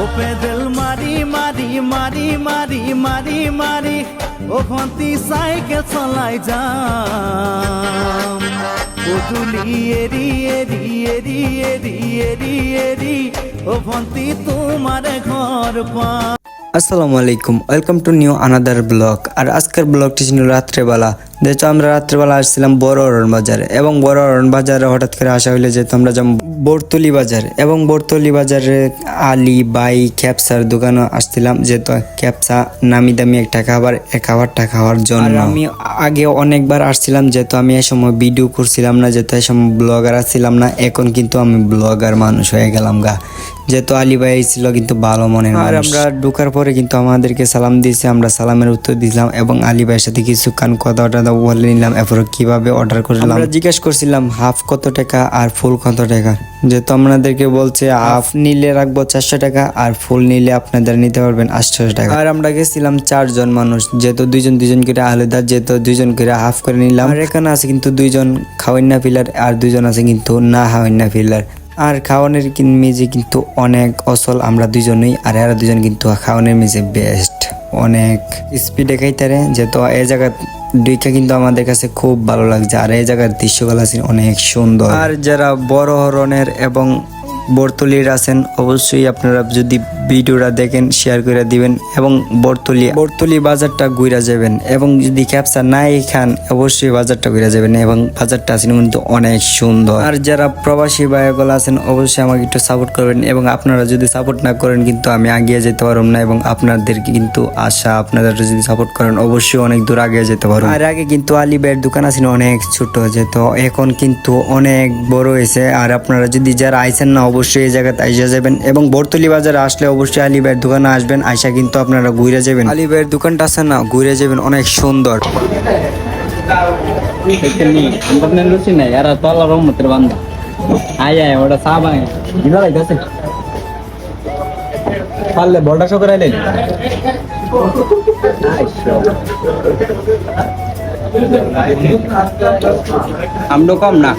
ও পেদল মারি মারি মারি মারি মারি মারি ও ফন্তি সাইকেল চলাই যাম ও তুলি এরি এরি এরি এরি এরি এরি ও ফন্তি তোমার ঘর পা। আসসালামু আলাইকুম, welcome to new another blog. আর আজকের ব্লগটি ছিল রাত্রেবেলা। যেহেতু আমরা রাত্রেবেলা আসছিলাম বড় অরণ বাজারে, এবং বড় অরণ বাজারে হঠাৎ করে আসা হইলে যেহেতু আমরা যেমন বরতলি বাজার, এবং বরতলি বাজারে আলী বাই ক্যাপসার দোকানে আসছিলাম, যেহেতু ক্যাপসা নামি দামি একটা খাবারটা খাওয়ার জন্য। আমি আগে অনেকবার আসছিলাম, যেহেতু আমি এই সময় ভিডিও করছিলাম না, যেহেতু এই সময় ব্লগার আসছিলাম না। এখন কিন্তু আমি ব্লগার মানুষ হয়ে গেলাম গা, যেহেতু আলী ভাই ছিল কিন্তু ভালো মনের মানুষ। আর আমরা ঢোকার পরে কিন্তু আমাদেরকে সালাম দিয়েছে, আমরা সালামের উত্তর দিলাম এবং আলী ভাইয়ের সাথে কিছুক্ষণ কথা বলে নিলাম। এরপর কিভাবে অর্ডার করলাম আমরা জিজ্ঞেস করছিলাম হাফ কত টাকা আর ফুল কত টাকা। যেহেতু আপনাদেরকে বলছে হাফ নিলে রাখবো 400 টাকা আর ফুল নিলে আপনাদের নিতে পারবেন 800 টাকা। আর আমরা গেছিলাম 4 জন মানুষ, যেহেতু দুইজন করে আলাদা, যেহেতু 2 জন করে হাফ করে নিলাম। আর এখানে আছে কিন্তু 2 জন খাওয়াইনা ফিলার আর 2 জন আছে কিন্তু না খাওয়াইনা ফিলার। আর খাওয়ানোর মেজে কিন্তু অনেক অসল, আমরা 2 জনই। আর এরা 2 জন কিন্তু খাওয়ানোর মেজে বেস্ট, অনেক স্পিডে খাইতারে। যেহেতু এই জায়গা দুইটা কিন্তু আমাদের কাছে খুব ভালো লাগছে। আর এই জায়গার দৃশ্যগুলো আছে অনেক সুন্দর। আর যারা বড় ধরনের এবং বরতলির আছেন, অবশ্যই আপনারা যদি ভিডিওটা দেখেন শেয়ার করে দিবেন এবং বরতলি বাজারটা ঘুরে যাবেন। এবং যদি ক্যাপসা নাই খান, অবশ্যই বাজারটা ঘুরে যাবেন, এবং বাজারটা আছেন কিন্তু অনেক সুন্দর। আর যারা প্রবাসী ভাইগুলো আছেন, অবশ্যই আমাকে একটু সাপোর্ট করবেন, এবং আপনারা যদি সাপোর্ট না করেন কিন্তু আমি এগিয়ে যেতে পারব না। এবং আপনাদেরকে কিন্তু আশা, আপনারা যদি সাপোর্ট করেন অবশ্যই অনেক দূর এগিয়ে যেতে পারবো। আর আগে কিন্তু আলী ভাইয়ের দোকান আছে অনেক ছোট, যেহেতু এখন কিন্তু অনেক বড় হয়েছে। আর আপনারা যদি যারা আইছেন না, অবশ্যই এই জায়গাতে আইসা যাবেন, এবং বরতলি বাজারে আসলে অবশ্যই আলী ভাইয়ের দোকানে আসবেন। আইসা কিন্তু আপনারা ঘুরে যাবেন, আলী ভাইয়ের দোকানটা আছে না, ঘুরে যাবেন, অনেক সুন্দর। পারলে বলটা শো করাইলেন আমরাও কম না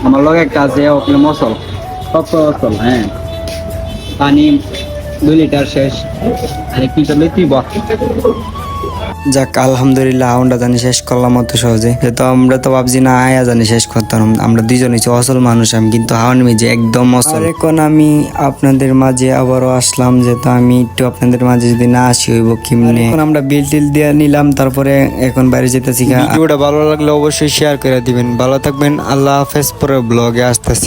আমার লগে একটা আছে ওখানে মশল সব মশল। হ্যাঁ, পানি 2 লিটার শেষ, আর 1 লিটার লইতেই বক। যাক, আলহামদুলিল্লাহ আমরা জানি শেষ করলাম অত সহজে। যেহেতু আমরা তো ভাবছি না আয়া জানি শেষ করতাম, আমরা 2 জন হচ্ছে অসল মানুষ। আমি কিন্তু হাওয়ান মেজে একদম অসল। এখন আমি আপনাদের মাঝে আবারও আসলাম, যেহেতু আমি একটু আপনাদের মাঝে যদি না আসি হইব কেমনে। এখন আমরা বিল টিল দিয়ে নিলাম, তারপরে এখন বাইরে যেতেছি। ভিডিওটা ভালো লাগলে অবশ্যই শেয়ার করে দিবেন। ভালো থাকবেন, আল্লাহ হাফেজ। পরে ব্লগে আসতেছি।